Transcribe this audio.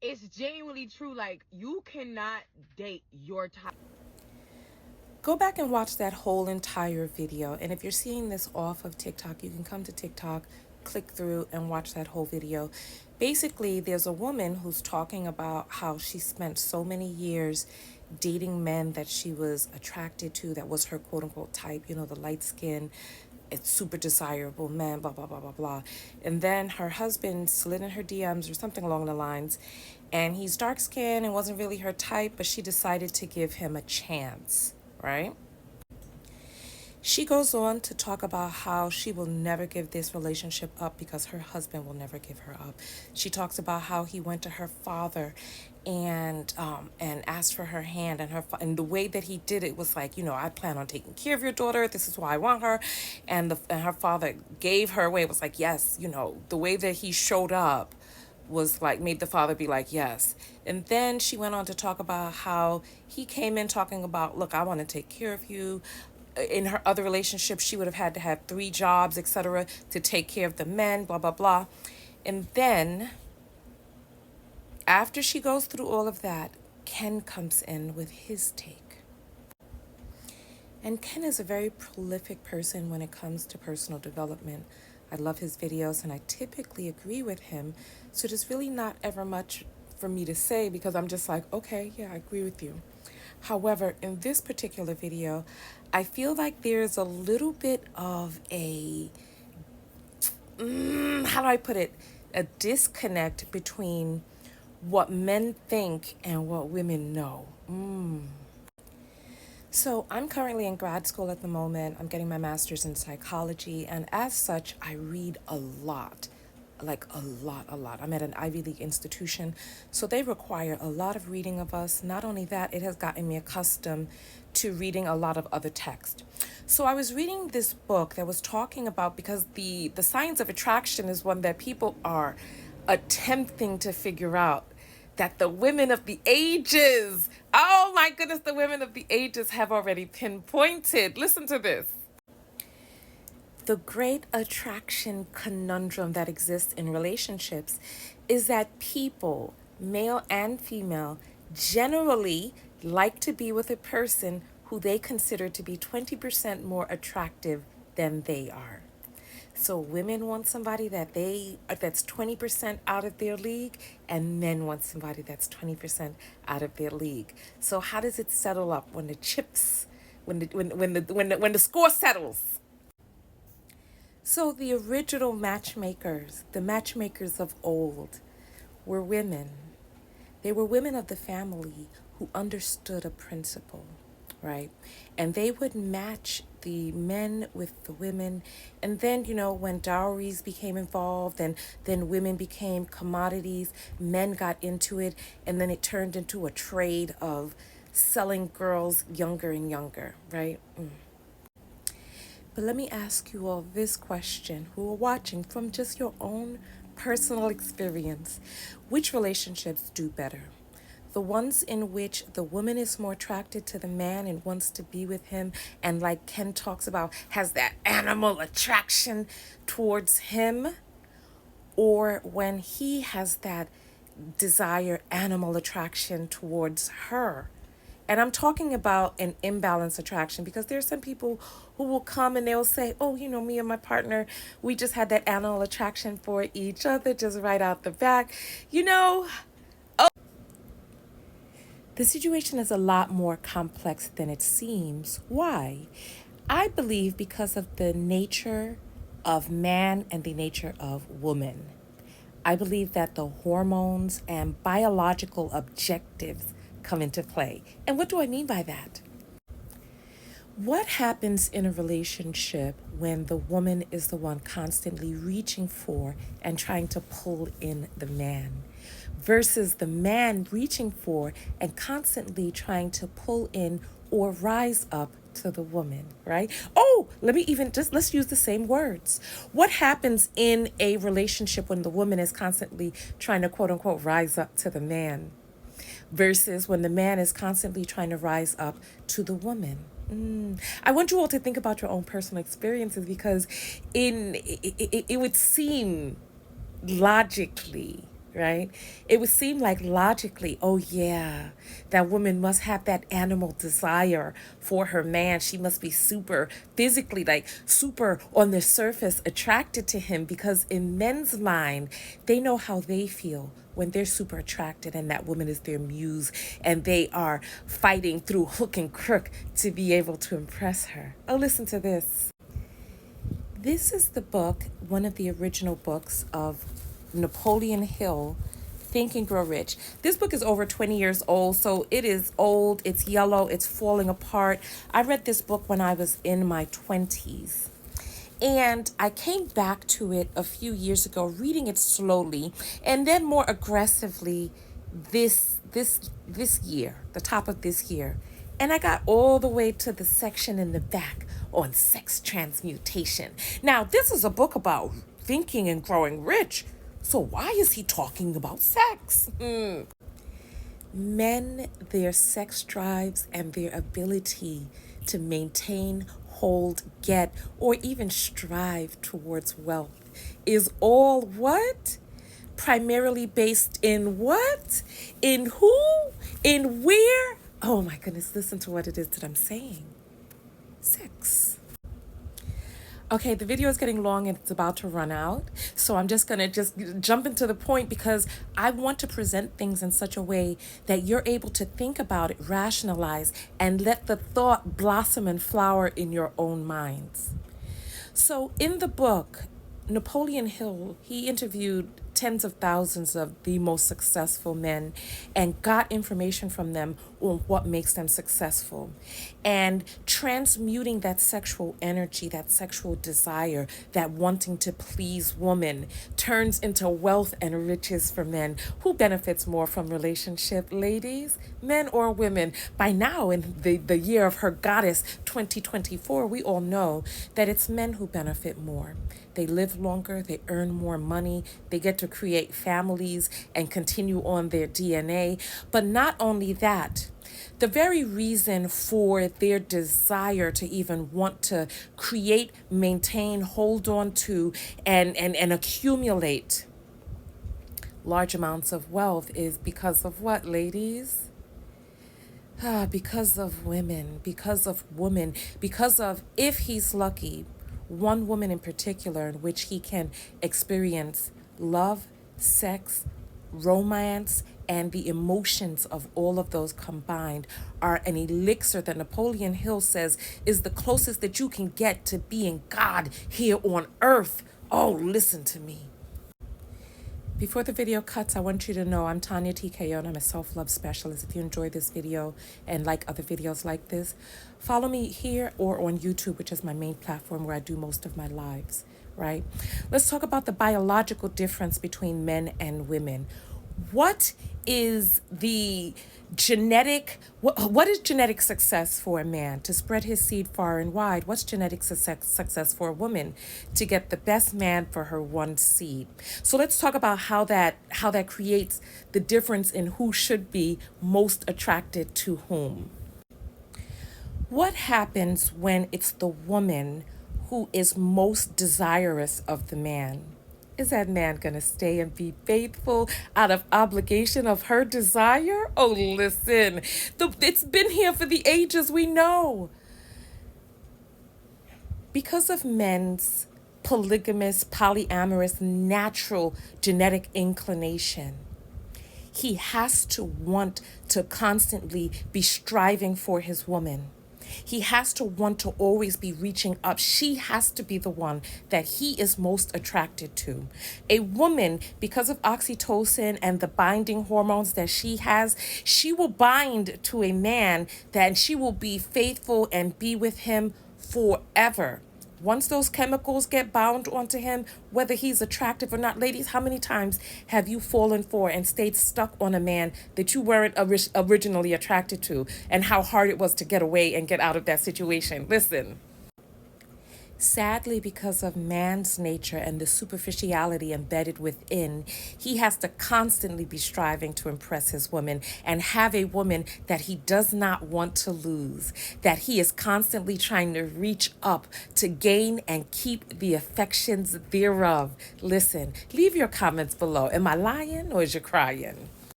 it's genuinely true. Like, you cannot date your type. Go back and watch that whole entire video. And if you're seeing this off of TikTok, you can come to TikTok, click through, and watch that whole video. Basically, there's a woman who's talking about how she spent so many years dating men that she was attracted to, that was her quote unquote type, you know, the light skin, it's super desirable man, blah, blah, blah, blah, blah. And then her husband slid in her DMs or something along the lines. And he's dark skinned and wasn't really her type, but she decided to give him a chance, right? She goes on to talk about how she will never give this relationship up because her husband will never give her up. She talks about how he went to her father and asked for her hand, and the way that he did it was like, you know, I plan on taking care of your daughter. This is why I want her, and her father gave her away. It was like, yes, you know, the way that he showed up was like made the father be like, yes. And then she went on to talk about how he came in talking about, look, I want to take care of you. In her other relationship, she would have had to have 3 jobs, etc., to take care of the men, blah blah blah. And then after she goes through all of that, Ken comes in with his take. And Ken is a very prolific person when it comes to personal development. I love his videos and I typically agree with him. So there's really not ever much for me to say because I'm just like, okay, yeah, I agree with you. However, in this particular video, I feel like there's a little bit of how do I put it? A disconnect between what men think and what women know. So I'm currently in grad school at the moment. I'm getting my master's in psychology, and as such, I read a lot. Like a lot, a lot. I'm at an Ivy League institution, so they require a lot of reading of us. Not only that, it has gotten me accustomed to reading a lot of other text. So I was reading this book that was talking about, because the science of attraction is one that people are attempting to figure out, that the women of the ages, oh my goodness, the women of the ages have already pinpointed. Listen to this. The great attraction conundrum that exists in relationships is that people, male and female, generally like to be with a person who they consider to be 20% more attractive than they are. So women want somebody that's 20% out of their league, and men want somebody that's 20% out of their league. So how does it settle up when the chips, when the score settles? So the original matchmakers, the matchmakers of old, were women. They were women of the family who understood a principle, right? And they would match the men with the women. And then, you know, when dowries became involved and then women became commodities, men got into it, and then it turned into a trade of selling girls younger and younger, right? But let me ask you all this question, who are watching, from just your own personal experience. Which relationships do better? The ones in which the woman is more attracted to the man and wants to be with him, and like Ken talks about, has that animal attraction towards him, or when he has that desire, animal attraction towards her. And I'm talking about an imbalanced attraction, because there's some people who will come and they'll say, oh, you know, me and my partner, we just had that animal attraction for each other just right out the back. You know, the situation is a lot more complex than it seems. Why? I believe because of the nature of man and the nature of woman. I believe that the hormones and biological objectives come into play. And what do I mean by that? What happens in a relationship when the woman is the one constantly reaching for and trying to pull in the man, versus the man reaching for and constantly trying to pull in or rise up to the woman, right? Oh, let's use the same words. What happens in a relationship when the woman is constantly trying to quote unquote rise up to the man, versus when the man is constantly trying to rise up to the woman? I want you all to think about your own personal experiences, because it would seem logically right? It would seem like logically, oh yeah, that woman must have that animal desire for her man. She must be super physically, like super on the surface attracted to him, because in men's mind, they know how they feel when they're super attracted and that woman is their muse and they are fighting through hook and crook to be able to impress her. Oh, listen to this. This is the book, one of the original books of Napoleon Hill, Think and Grow Rich. This book is over 20 years old, so it is old, it's yellow, it's falling apart. I read this book when I was in my 20s. And I came back to it a few years ago, reading it slowly and then more aggressively this year, the top of this year. And I got all the way to the section in the back on sex transmutation. Now, this is a book about thinking and growing rich. So why is he talking about sex? Men, their sex drives, and their ability to maintain, hold, get, or even strive towards wealth is all what? Primarily based in what? In who? In where? Oh my goodness, listen to what it is that I'm saying. Sex. Okay, the video is getting long and it's about to run out. So I'm just going to just jump into the point, because I want to present things in such a way that you're able to think about it, rationalize, and let the thought blossom and flower in your own minds. So in the book, Napoleon Hill, he interviewed tens of thousands of the most successful men and got information from them on what makes them successful. And transmuting that sexual energy, that sexual desire, that wanting to please woman turns into wealth and riches for men. Who benefits more from relationship, ladies? Men or women? By now, in the year of her goddess 2024, we all know that it's men who benefit more. They live longer, they earn more money, they get to create families and continue on their DNA. But not only that, the very reason for their desire to even want to create, maintain, hold on to, and accumulate large amounts of wealth is because of what, ladies? Because of women, because of women, because of, if he's lucky, one woman in particular in which he can experience love, sex, romance, and the emotions of all of those combined are an elixir that Napoleon Hill says is the closest that you can get to being God here on earth. Oh, listen to me. Before the video cuts, I want you to know I'm Tanya TKO and I'm a self-love specialist. If you enjoy this video and like other videos like this, follow me here or on YouTube, which is my main platform where I do most of my lives, right? Let's talk about the biological difference between men and women. What is the what is genetic success for a man? To spread his seed far and wide. What's genetic success for a woman? To get the best man for her one seed. So let's talk about how that creates the difference in who should be most attracted to whom. What happens when it's the woman who is most desirous of the man? Is that man going to stay and be faithful out of obligation of her desire? Oh, listen, it's been here for the ages, we know. Because of men's polygamous, polyamorous, natural genetic inclination, he has to want to constantly be striving for his woman. He has to want to always be reaching up. She has to be the one that he is most attracted to. A woman, because of oxytocin and the binding hormones that she has, she will bind to a man that she will be faithful and be with him forever. Once those chemicals get bound onto him, whether he's attractive or not, ladies, how many times have you fallen for and stayed stuck on a man that you weren't originally attracted to, and how hard it was to get away and get out of that situation? Listen, Sadly, because of man's nature and the superficiality embedded within, he has to constantly be striving to impress his woman and have a woman that he does not want to lose, that he is constantly trying to reach up to gain and keep the affections thereof. Listen, leave your comments below. Am I lying or is you crying?